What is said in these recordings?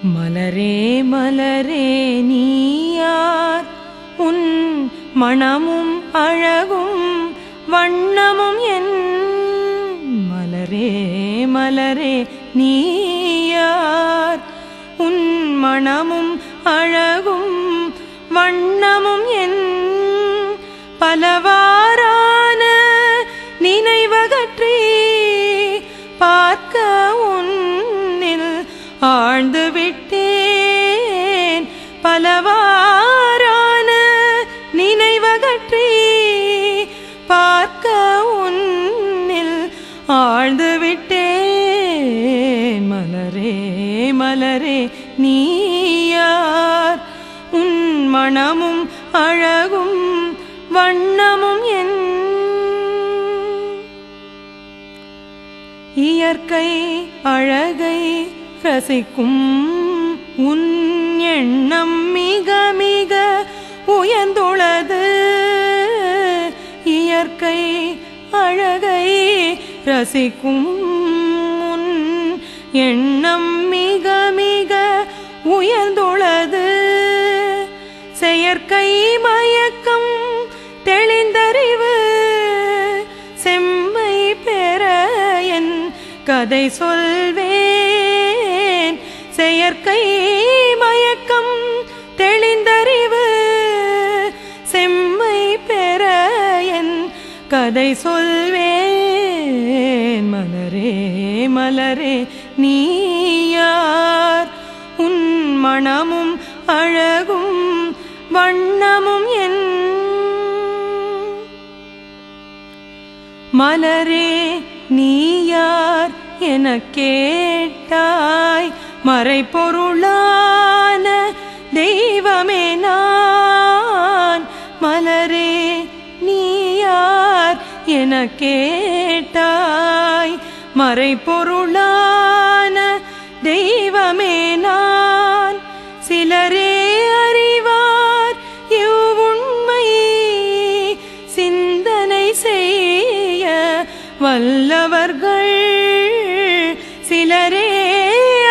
மலரே மலரே நீயார் உன் மணமும் அழகும் வண்ணமும் என் மலரே மலரே நீயார் உன் மணமும் அழகும் வண்ணமும் என் பலவாறான நினைவகற்றி பார்க்க உன்னில் ஆழ்ந்து விட்டேன் பலவாறான நினைவகற்றி பார்க்க உன்னில் ஆழ்ந்து விட்டேன் மலரே மலரே நீயார் உன் மணமும் அழகும் வண்ணமும் என் இயற்கை அழகை ரசிக்கும் உன் எண்ணம் மிக மிக உயர்ந்துள்ளது இயற்கை அழகை ரசிக்கும் உன் எண்ணம் மிக மிக உயர்ந்துள்ளது செயற்கை மயக்கம் தெளிந்தறிவு செம்மை பெற என் கதை சொல்வேன் செயற்கை மயக்கம் தெளிந்தறிவு செம்மை பெற என் கதை சொல்வேன் மலரே மலரே நீயார் உன் மணமும் அழகும் வண்ணமும் என் மலரே நீயார் என கேட்டாய் மறைபொருளான தெய்வமே நான் மலரே நீயார் என கேட்டாய் மறைபொருளான தெய்வமே நான் சிலரே அறிவார் இவ்வுண்மை சிந்தனை செய்ய வல்லவர்கள் சிலரே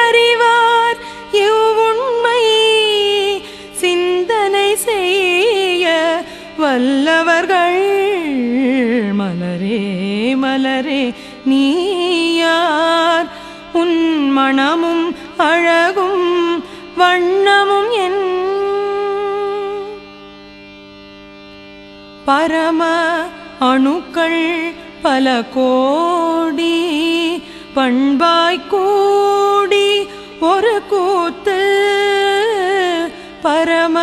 அறிவார் இவ்வுண்மை சிந்தனை செய்ய வல்லவர்கள் மலரே மலரே நீயார் உன் மணமும் அழகும் வண்ணமும் என் பரம அணுக்கள் பல கோடி பண்பாய் கூடி ஒரு கூத்து பரம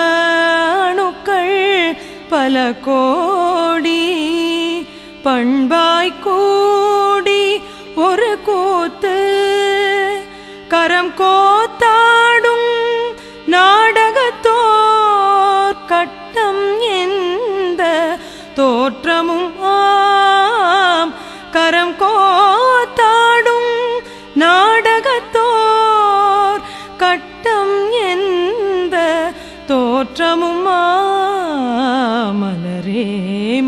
அணுக்கள் பல கோடி பண்பாய் கூடி ஒரு கூத்து கரம் கோத்தாடும் நாடகத்தோர் கட்டம் எந்த தோற்றமும் ஆம் கரம் கோத்தாடும் நாடகத்தோர் கட்டம் எந்த தோற்றமும் மலரே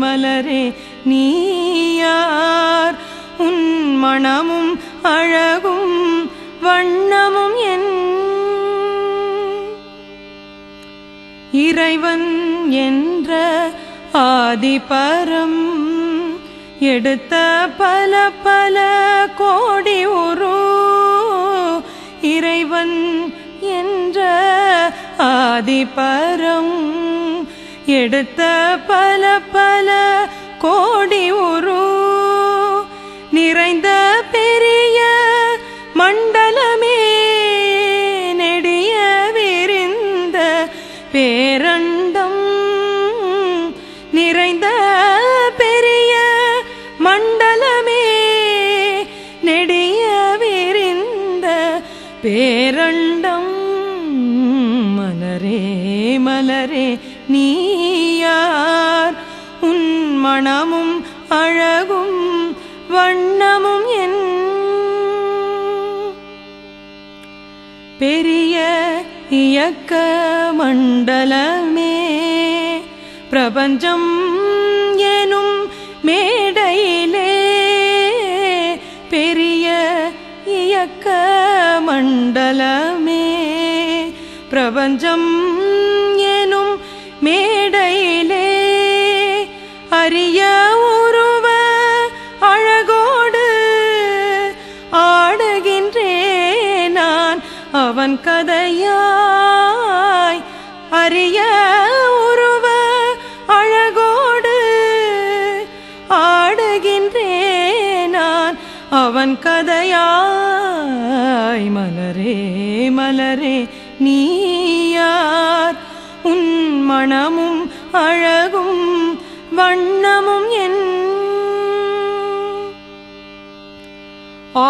மலரே நீயார் உன் மணமும் அழகும் வண்ணமும் என் இறைவன் என்ற ஆதிபரம் எடுத்த பல பல கோடி உரு இறைவன் என்ற ஆதிபரம் எடுத்த பல பல கோடி உரு நிறைந்த பெரிய மண்டலமே நெடிய விரிந்த பேரண்டம் நிறைந்த பெரிய மண்டலமே நெடிய விரிந்த பேரண்டம் மலரே மலரே நீயார் உன் மணமும் அழகும் வண்ணமும் என் பெரிய இயக்க மண்டலமே பிரபஞ்சம் எனும் மேடையிலே பெரிய இயக்க மண்டலமே பிரபஞ்சம் எனும் மேடையிலே அரிய உருவ அழகோடு ஆடுகின்றேன் நான் அவன் கதையாய். அரிய உருவ அழகோடு ஆடுகின்றேன் நான் அவன் கதையாய். மலரே மலரே நீ யார்? உன் மணமும் அழகும் வண்ணமும் என்.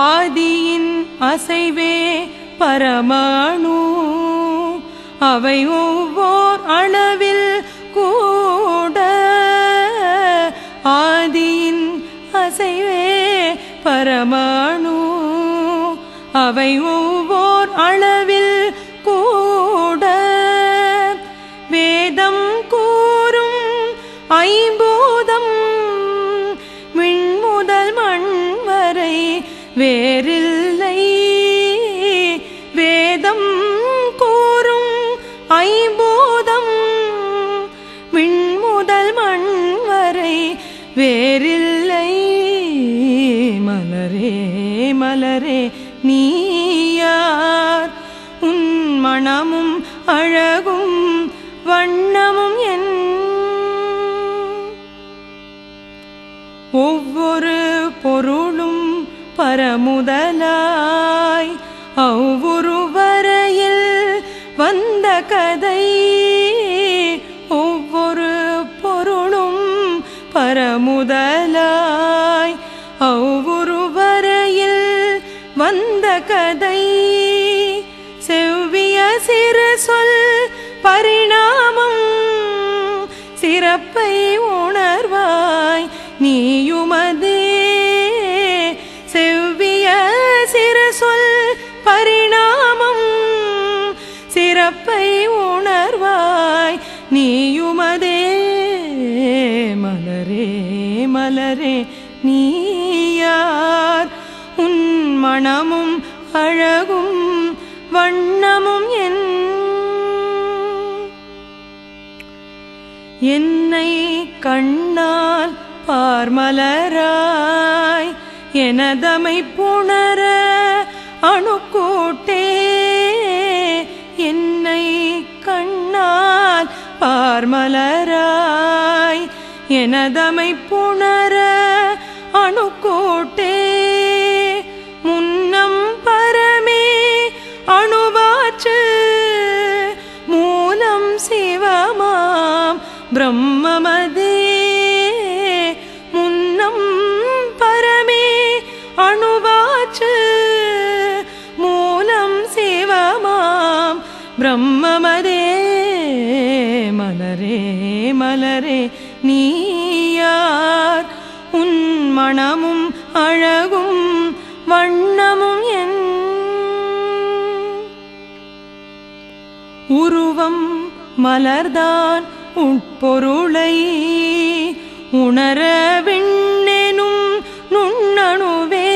ஆதியின் அசைவே பரமாணு அவை ஒவ்வோர் அளவில் கூட. ஆதியின் அசைவே பரமாணு அவை ஒவ்வோர் அளவில் கூட. வேதம் கூறும் ஐம்பூதம் விண்முதல் மண் வரை வேறில்லை. வேதம் கூறும் ஐம்பூதம் விண்முதல் மண் வரை வேறில்லை. மலரே மலரே நீ யார்? உன் மணமும் அழகும் வண்ணமும் என். ஒவ்வொரு பொருளும் பரமுதலாய் அவ்வொரு வரையில் வந்த கதை. ஒவ்வொரு பொருளும் பரமுதலாய் அவ்வொரு வரையில் வந்த கதை. செவ்விய சிறு சொல் பரிணாமம் சிறப்பை உணர்வாய் நீயுமதே. செவ்விய சிறு சொல் பரிணாமம் சிறப்பை உணர்வாய் நீயுமதே. மலரே மலரே நீ யார்? உன் மணமும் அழகும் வண்ணமும் என். என்னை கண்ணால் பார்மலராய் எனதமை புணர அணுக்கூட்டே. என்னை கண்ணால் பார்மலராய் எனதமை புணர அணுக்கூட்டே. முன்னம் பரமே அணுவாச்சு மூலம் சிவமாம் பிரம்மமதே. முன்னம் பரமே அணுவாச்சு மூலம் சிவமாம் பிரம்மமதே. மலரே மலரே நீ யார்? உன் மணமும் அழகும் வண்ணமும் என். உருவம் மலர்தான் உட்பொருளை உணர விண்ணெனும் நுண்ணணுவே.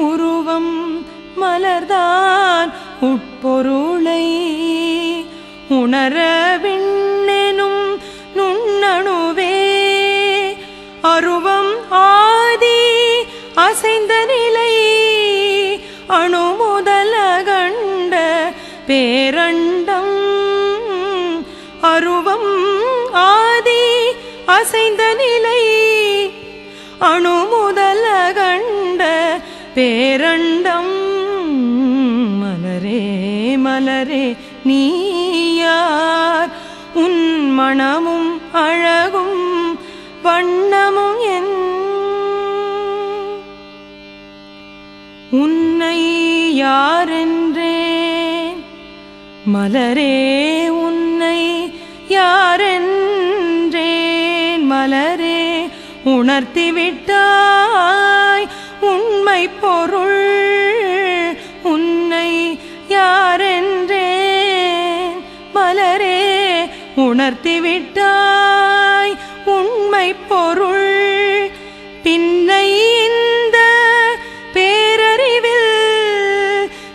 உருவம் மலர்தான் உட்பொருளை உணர விண்ணெனும் நுண்ணணுவே. அருவம் ஆதி அசைந்த நிலை அணு முதல கண்ட பேரண்டம். அருவம் ஆதி அசைந்த நிலை அணு முதல கண்ட பேரண்டம். மலரே மலரே நீ யார்? உன் மணமும் அழகும் வண்ணமும் என். உன்னை யாரென்றேன் மலரே உன்னை யாரென்றேன். மலரே உணர்த்திவிட்டாய் உண்மை பொருள். உன்னை யாரென்றேன் மலரே உணர்த்திவிட்டாய் உண்மை பொருள். பின்னை இந்த பேரறிவில்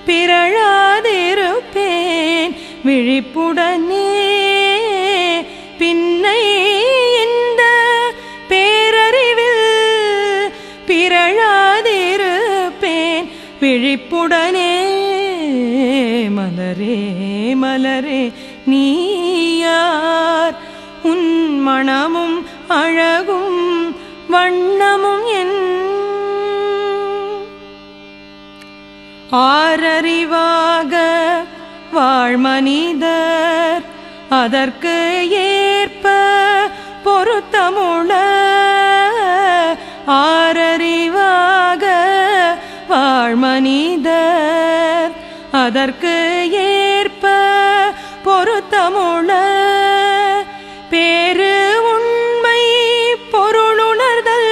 பிறழாதிருப்பேன் விழிப்புடனே பின்னை இந்த பேரறிவில் பிறழாதிருப்பேன் விழிப்புடனே. மலரே மலரே நீயார் உன் மணமும் அழகும் வண்ணமும் என் ஆரறிவாக வாழ்மனிதர் அதற்கு ஏற்ப பொருத்தமுள்ள ஆரறிவாக வாழ்மனிதர் அதற்கு ஏற்ப பொருத்தமுள்ள பேரு உண்மை பொருளுணர்தல்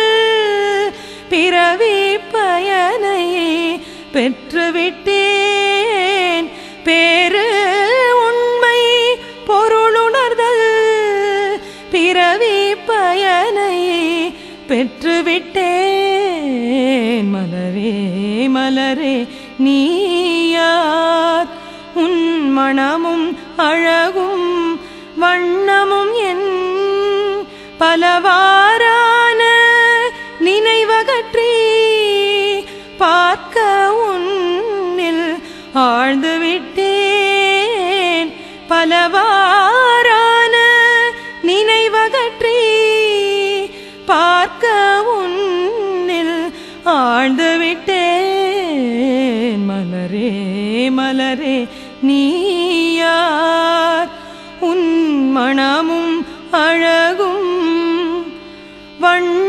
பிறவி பயனை பெற்றுவிட்டேன். பேரு உண்மை பொருளுணர்தல் பிறவி பயனை பெற்றுவிட்டேன். மலரே மலரே நீயார் உன் மணமும் அழகும் வண்ணமும் என் பலவாறான நினைவகற்றி பார்க்க உன்னில் ஆழ்ந்து விட்டேன். பலவாறான நினைவகற்றி பார்க்க உன்னில் ஆழ்ந்து விட்டேன். மலரே மலரே நீயார் உன் மணமும் அழகும் வண்ண